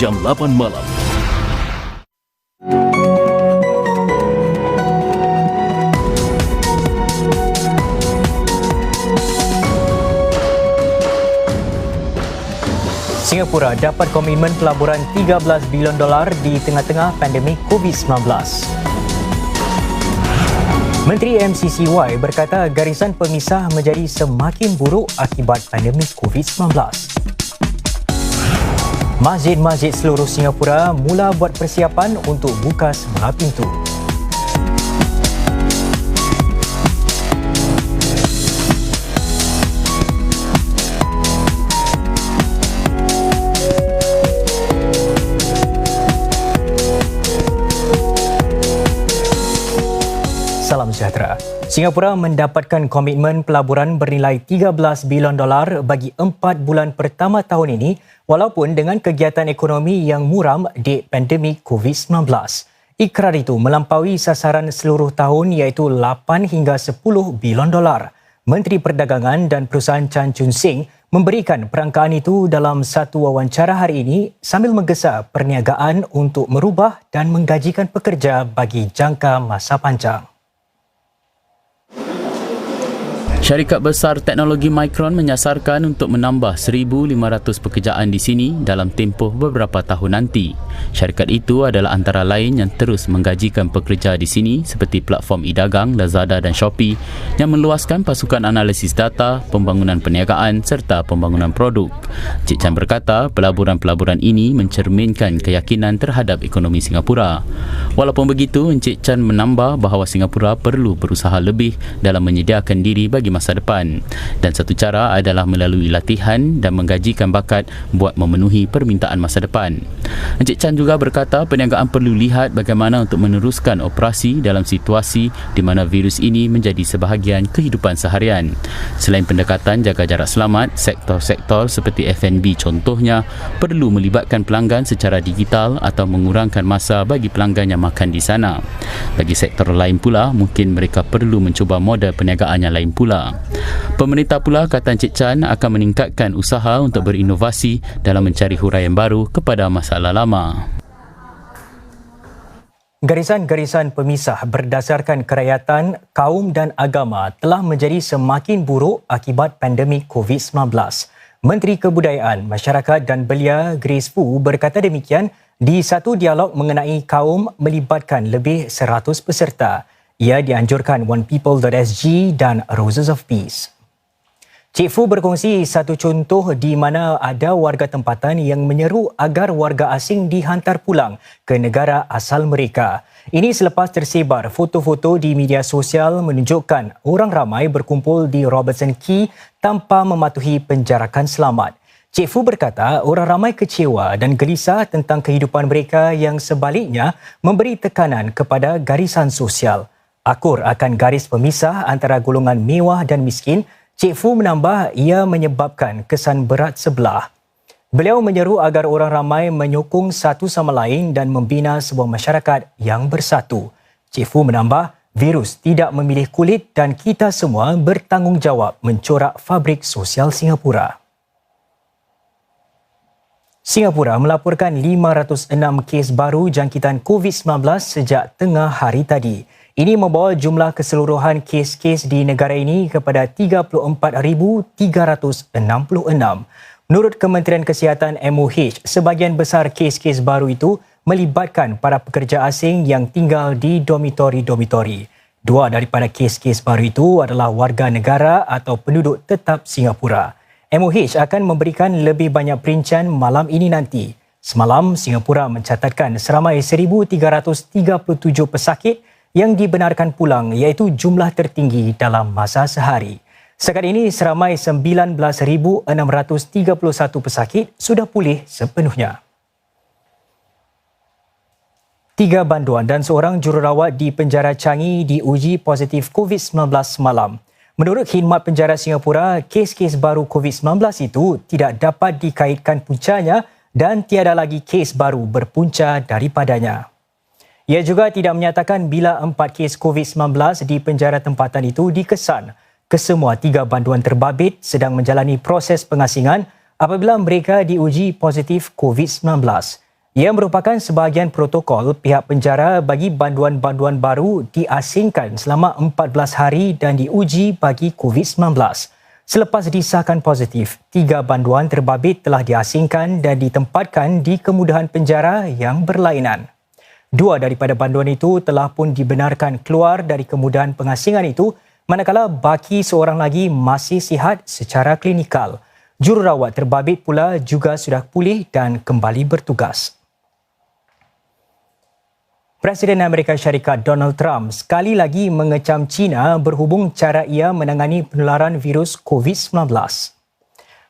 jam 8 malam. Singapura dapat komitmen pelaburan $13 bilion di tengah-tengah pandemik COVID-19. Menteri MCCY berkata garisan pemisah menjadi semakin buruk akibat pandemik COVID-19. Masjid-masjid seluruh Singapura mula buat persiapan untuk buka semula pintu. Salam sejahtera. Singapura mendapatkan komitmen pelaburan bernilai $13 bilion bagi 4 bulan pertama tahun ini walaupun dengan kegiatan ekonomi yang muram di pandemik COVID-19. Ikrar itu melampaui sasaran seluruh tahun iaitu 8 hingga 10 bilion dolar. Menteri Perdagangan dan Perusahaan Chan Chun Sing memberikan perangkaan itu dalam satu wawancara hari ini sambil menggesa perniagaan untuk merubah dan menggajikan pekerja bagi jangka masa panjang. Syarikat besar teknologi Micron menyasarkan untuk menambah 1,500 pekerjaan di sini dalam tempoh beberapa tahun nanti. Syarikat itu adalah antara lain yang terus menggajikan pekerja di sini seperti platform e-dagang Lazada dan Shopee yang meluaskan pasukan analisis data, pembangunan perniagaan serta pembangunan produk. Cik Chan berkata pelaburan-pelaburan ini mencerminkan keyakinan terhadap ekonomi Singapura. Walaupun begitu, Encik Chan menambah bahawa Singapura perlu berusaha lebih dalam menyediakan diri bagi masa depan dan satu cara adalah melalui latihan dan menggajikan bakat buat memenuhi permintaan masa depan. Encik Chan juga berkata perniagaan perlu lihat bagaimana untuk meneruskan operasi dalam situasi di mana virus ini menjadi sebahagian kehidupan seharian. Selain pendekatan jaga jarak selamat, sektor-sektor seperti F&B contohnya perlu melibatkan pelanggan secara digital atau mengurangkan masa bagi pelanggan yang makan di sana. Bagi sektor lain pula, mungkin mereka perlu mencuba model perniagaan yang lain pula. Pemerintah pula, kata Encik Chan, akan meningkatkan usaha untuk berinovasi dalam mencari huraian baru kepada masalah lama. Garisan-garisan pemisah berdasarkan kerakyatan, kaum dan agama telah menjadi semakin buruk akibat pandemik COVID-19. Menteri Kebudayaan, Masyarakat dan Belia Grace Fu berkata demikian di satu dialog mengenai kaum melibatkan lebih 100 peserta. Ia dianjurkan onepeople.sg dan Roses of Peace. Cik Fu berkongsi satu contoh di mana ada warga tempatan yang menyeru agar warga asing dihantar pulang ke negara asal mereka. Ini selepas tersebar foto-foto di media sosial menunjukkan orang ramai berkumpul di Robertson Quay tanpa mematuhi penjarakan selamat. Cik Fu berkata orang ramai kecewa dan gelisah tentang kehidupan mereka yang sebaliknya memberi tekanan kepada garisan sosial. Akur akan garis pemisah antara golongan mewah dan miskin, Cik Fu menambah ia menyebabkan kesan berat sebelah. Beliau menyeru agar orang ramai menyokong satu sama lain dan membina sebuah masyarakat yang bersatu. Cik Fu menambah, virus tidak memilih kulit dan kita semua bertanggungjawab mencorak fabrik sosial Singapura. Singapura melaporkan 506 kes baru jangkitan COVID-19 sejak tengah hari tadi. Ini membawa jumlah keseluruhan kes-kes di negara ini kepada 34,366. Menurut Kementerian Kesihatan MOH, sebahagian besar kes-kes baru itu melibatkan para pekerja asing yang tinggal di dormitori-dormitori. Dua daripada kes-kes baru itu adalah warga negara atau penduduk tetap Singapura. MOH akan memberikan lebih banyak perincian malam ini nanti. Semalam, Singapura mencatatkan seramai 1,337 pesakit yang dibenarkan pulang iaitu jumlah tertinggi dalam masa sehari. Setakat ini, seramai 19,631 pesakit sudah pulih sepenuhnya. 3 banduan dan seorang jururawat di penjara Changi diuji positif COVID-19 semalam. Menurut Khidmat Penjara Singapura, kes-kes baru COVID-19 itu tidak dapat dikaitkan puncanya dan tiada lagi kes baru berpunca daripadanya. Ia juga tidak menyatakan bila 4 kes COVID-19 di penjara tempatan itu dikesan. Kesemua 3 banduan terbabit sedang menjalani proses pengasingan apabila mereka diuji positif COVID-19. Ia merupakan sebahagian protokol pihak penjara bagi banduan-banduan baru diasingkan selama 14 hari dan diuji bagi COVID-19. Selepas disahkan positif, 3 banduan terbabit telah diasingkan dan ditempatkan di kemudahan penjara yang berlainan. 2 daripada banduan itu telah pun dibenarkan keluar dari kemudahan pengasingan itu, manakala baki seorang lagi masih sihat secara klinikal. Jururawat terbabit pula juga sudah pulih dan kembali bertugas. Presiden Amerika Syarikat Donald Trump sekali lagi mengecam China berhubung cara ia menangani penularan virus COVID-19.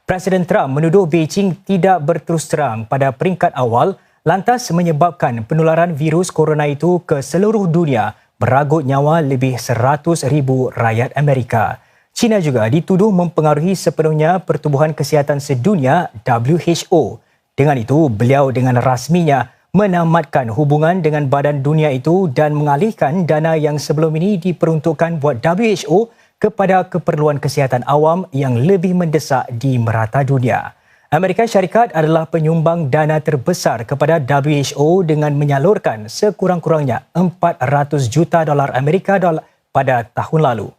Presiden Trump menuduh Beijing tidak berterus terang pada peringkat awal lantas menyebabkan penularan virus corona itu ke seluruh dunia meragut nyawa lebih 100,000 rakyat Amerika. China juga dituduh mempengaruhi sepenuhnya Pertubuhan Kesihatan Sedunia WHO. Dengan itu, beliau dengan rasminya menamatkan hubungan dengan badan dunia itu dan mengalihkan dana yang sebelum ini diperuntukkan buat WHO kepada keperluan kesihatan awam yang lebih mendesak di merata dunia. Amerika Syarikat adalah penyumbang dana terbesar kepada WHO dengan menyalurkan sekurang-kurangnya $400 juta Amerika pada tahun lalu.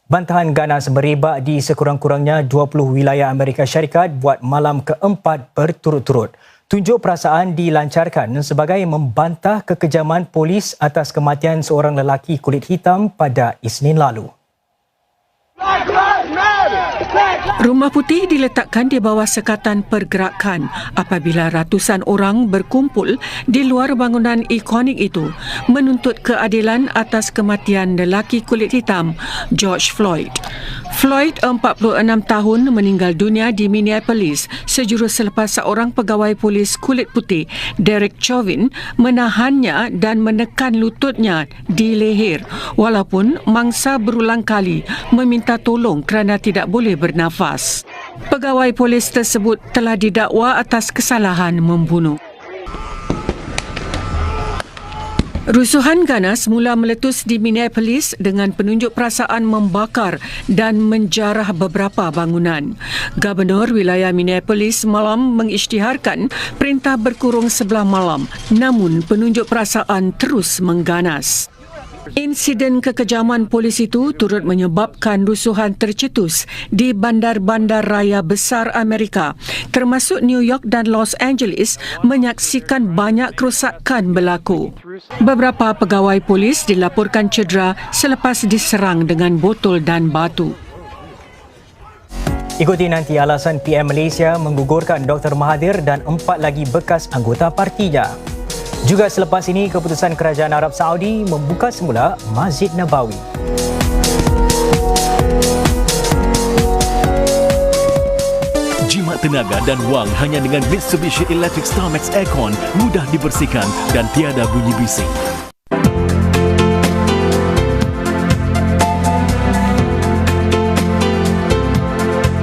Bantahan ganas merebak di sekurang-kurangnya 20 wilayah Amerika Syarikat buat malam keempat berturut-turut. Tunjuk perasaan dilancarkan sebagai membantah kekejaman polis atas kematian seorang lelaki kulit hitam pada Isnin lalu. Rumah Putih diletakkan di bawah sekatan pergerakan apabila ratusan orang berkumpul di luar bangunan ikonik itu menuntut keadilan atas kematian lelaki kulit hitam George Floyd. Floyd, 46 tahun, meninggal dunia di Minneapolis sejurus selepas seorang pegawai polis kulit putih, Derek Chauvin, menahannya dan menekan lututnya di leher walaupun mangsa berulang kali meminta tolong kerana tidak boleh bernafas. Pegawai polis tersebut telah didakwa atas kesalahan membunuh. Rusuhan ganas mula meletus di Minneapolis dengan penunjuk perasaan membakar dan menjarah beberapa bangunan. Gubernur wilayah Minneapolis malam mengisytiharkan perintah berkurung sebelah malam, namun penunjuk perasaan terus mengganas. Insiden kekejaman polis itu turut menyebabkan rusuhan tercetus di bandar-bandar raya besar Amerika, termasuk New York dan Los Angeles, menyaksikan banyak kerosakan berlaku. Beberapa pegawai polis dilaporkan cedera selepas diserang dengan botol dan batu. Ikuti nanti alasan PM Malaysia menggugurkan Dr. Mahathir dan 4 lagi bekas anggota partinya. Juga selepas ini, keputusan Kerajaan Arab Saudi membuka semula Masjid Nabawi. Jimat tenaga dan wang hanya dengan Mitsubishi Electric Starmax Aircon, mudah dibersihkan dan tiada bunyi bising.